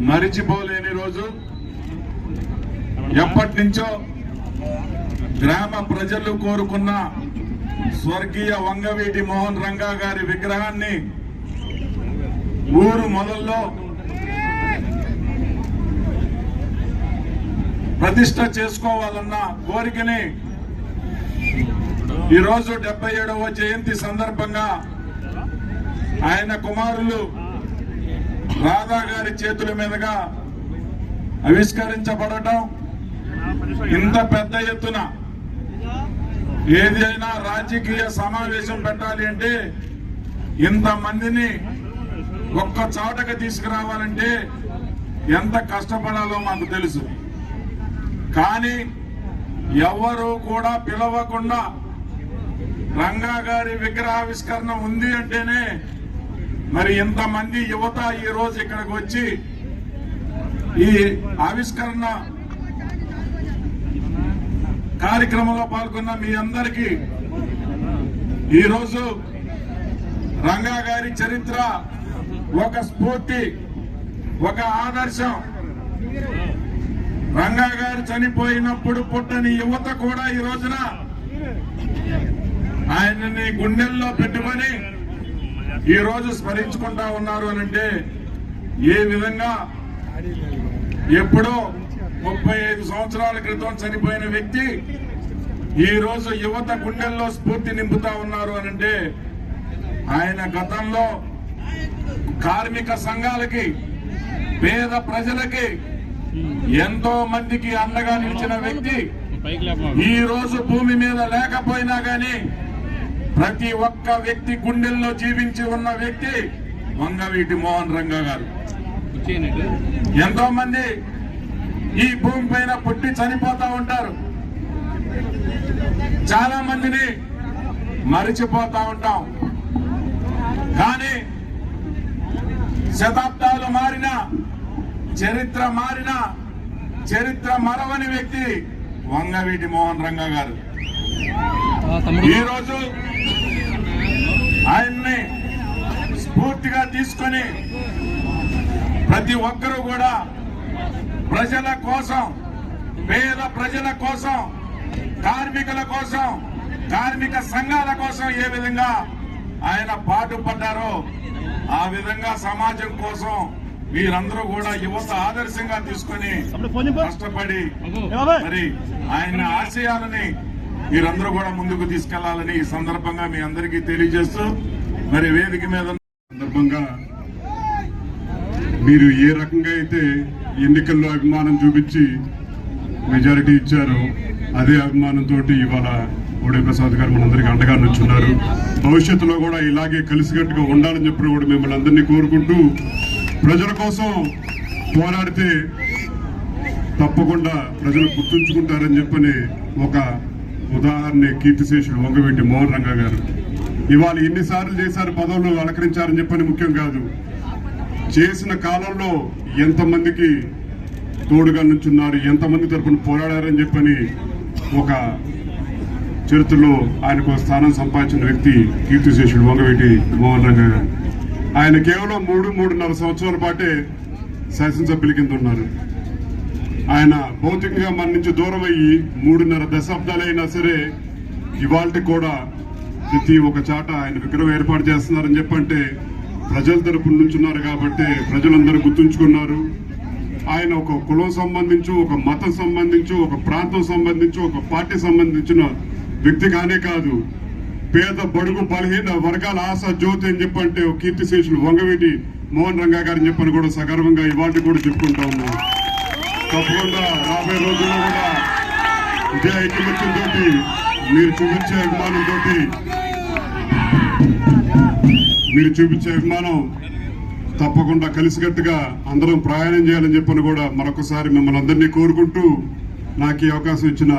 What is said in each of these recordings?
మరిచిపోలేని రోజు. ఎప్పటి నుంచో గ్రామ ప్రజలు కోరుకున్న స్వర్గీయ వంగవీటి మోహన్ రంగా గారి విగ్రహాన్ని ఊరు మొదల్లో ప్రతిష్ట చేసుకోవాలన్న కోరికని ఈరోజు 77వ జయంతి సందర్భంగా ఆయన కుమారులు రాధా గారి చేతుల మీదుగా ఆవిష్కరించబడటం, ఇంత పెద్ద ఎత్తున ఏదైనా రాజకీయ సమావేశం పెట్టాలి అంటే ఇంతమందిని ఒక్క చోటకి తీసుకురావాలంటే ఎంత కష్టపడాలో మాకు తెలుసు. కానీ ఎవరు కూడా పిలవకుండా రంగా గారి విగ్రహావిష్కరణ ఉంది అంటేనే మరి ఇంతమంది యువత ఈ రోజు ఇక్కడికి వచ్చి ఈ ఆవిష్కరణ కార్యక్రమంలో పాల్గొన్న మీ అందరికీ ఈరోజు రంగా గారి చరిత్ర ఒక స్ఫూర్తి, ఒక ఆదర్శం. రంగా గారు చనిపోయినప్పుడు పుట్టని యువత కూడా ఈ రోజున ఆయనని గుండెల్లో పెట్టుకొని ఈ రోజు స్మరించుకుంటా ఉన్నారు అనంటే ఏ విధంగా ఎప్పుడో 35 సంవత్సరాల క్రితం చనిపోయిన వ్యక్తి ఈ రోజు యువత గుండెల్లో స్ఫూర్తి నింపుతా ఉన్నారు అనంటే ఆయన గతంలో కార్మిక సంఘాలకి, పేద ప్రజలకి ఎంతో మందికి అండగా నిలిచిన వ్యక్తి. ఈ రోజు భూమి మీద లేకపోయినా గాని ప్రతి ఒక్క వ్యక్తి గుండెల్లో జీవించి ఉన్న వ్యక్తి వంగవీటి మోహన్ రంగా గారు. ఎంతో మంది ఈ భూమి పైన పుట్టి చనిపోతా ఉంటారు, చాలా మందిని మరిచిపోతా ఉంటాం. కానీ శతాబ్దాలు మారిన, చరిత్ర మారిన, చరిత్ర మరవని వ్యక్తి వంగవీటి మోహన్ రంగా గారు. ఈరోజు ఆయన్ని స్ఫూర్తిగా తీసుకొని ప్రతి ఒక్కరూ కూడా ప్రజల కోసం, పేద ప్రజల కోసం, కార్మికుల కోసం, కార్మిక సంఘాల కోసం ఏ విధంగా ఆయన పాటుపడ్డారో ఆ విధంగా సమాజం కోసం మీరందరూ కూడా యువత ఆదర్శంగా తీసుకొని కష్టపడి మరి ఆయన ఆశయాలని మీరందరూ కూడా ముందుకు తీసుకెళ్లాలని ఈ సందర్భంగా మీ అందరికీ తెలియజేస్తూ, మరి వేదిక మీద సందర్భంగా మీరు ఏ రకంగా అయితే ఎన్నికల్లో అభిమానం చూపించి మెజారిటీ ఇచ్చారో అదే అభిమానంతో ఇవాళ ఓడే ప్రసాద్ గారు మనందరికీ అండగా నుంచున్నారు. భవిష్యత్తులో కూడా ఇలాగే కలిసికట్టుగా ఉండాలని చెప్పి కూడా మిమ్మల్ని అందరినీ కోరుకుంటూ, ప్రజల కోసం పోరాడితే తప్పకుండా ప్రజలు గుర్తుంచుకుంటారని చెప్పని ఒక ఉదాహరణ కీర్తిశేషుడు వంగవీటి మోహన్ రంగా గారు. ఇవాళ ఎన్నిసార్లు చేశారు, పదవులు అలంకరించారని చెప్పని ముఖ్యం కాదు, చేసిన కాలంలో ఎంతమందికి తోడుగా నుంచున్నారు, ఎంతమంది తరఫున పోరాడారని చెప్పని ఒక చరిత్రలో ఆయనకు స్థానం సంపాదించిన వ్యక్తి కీర్తిశేషుడు వంగవీటి మోహన్ రంగా గారు. ఆయన కేవలం 3-3.5 సంవత్సరాల పాటే శాసనసభ్యుల కింద ఉన్నారు. ఆయన భౌతికంగా మన నుంచి దూరం అయ్యి 3.5 దశాబ్దాలైనా సరే ఇవాళ కూడా ప్రతి ఒక చాట ఆయన విగ్రహం ఏర్పాటు చేస్తున్నారని చెప్పంటే ప్రజల తరపున నుంచున్నారు కాబట్టి ప్రజలందరూ గుర్తుంచుకున్నారు. ఆయన ఒక కులం సంబంధించి, ఒక మతం సంబంధించి, ఒక ప్రాంతం సంబంధించి, ఒక పార్టీ సంబంధించిన వ్యక్తి కానే కాదు, పేద బడుగు బలహీన వర్గాల ఆశ జ్యోతి అని చెప్పంటే కీర్తిశేషులు వంగవీటి మోహన్ రంగా గారిని చెప్పని కూడా సగర్వంగా ఇవాళ కూడా చెప్పుకుంటా ఉన్నాం. తప్పకుండా రాబోయే రోజుల్లో కూడా ఇదే ఐకమత్యంతో మీరు చూపించే అభిమానం తప్పకుండా కలిసికట్టుగా అందరం ప్రయాణం చేయాలని చెప్పని కూడా మరొకసారి మిమ్మల్ని అందరినీ కోరుకుంటూ, నాకు ఈ అవకాశం ఇచ్చిన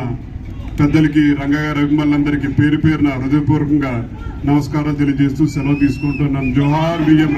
పెద్దలకి, రంగా గారి అభిమానులందరికీ పేరు పేరున హృదయపూర్వకంగా నమస్కారాలు తెలియజేస్తూ సెలవు తీసుకుంటున్నాను. జోహార్ విజయం.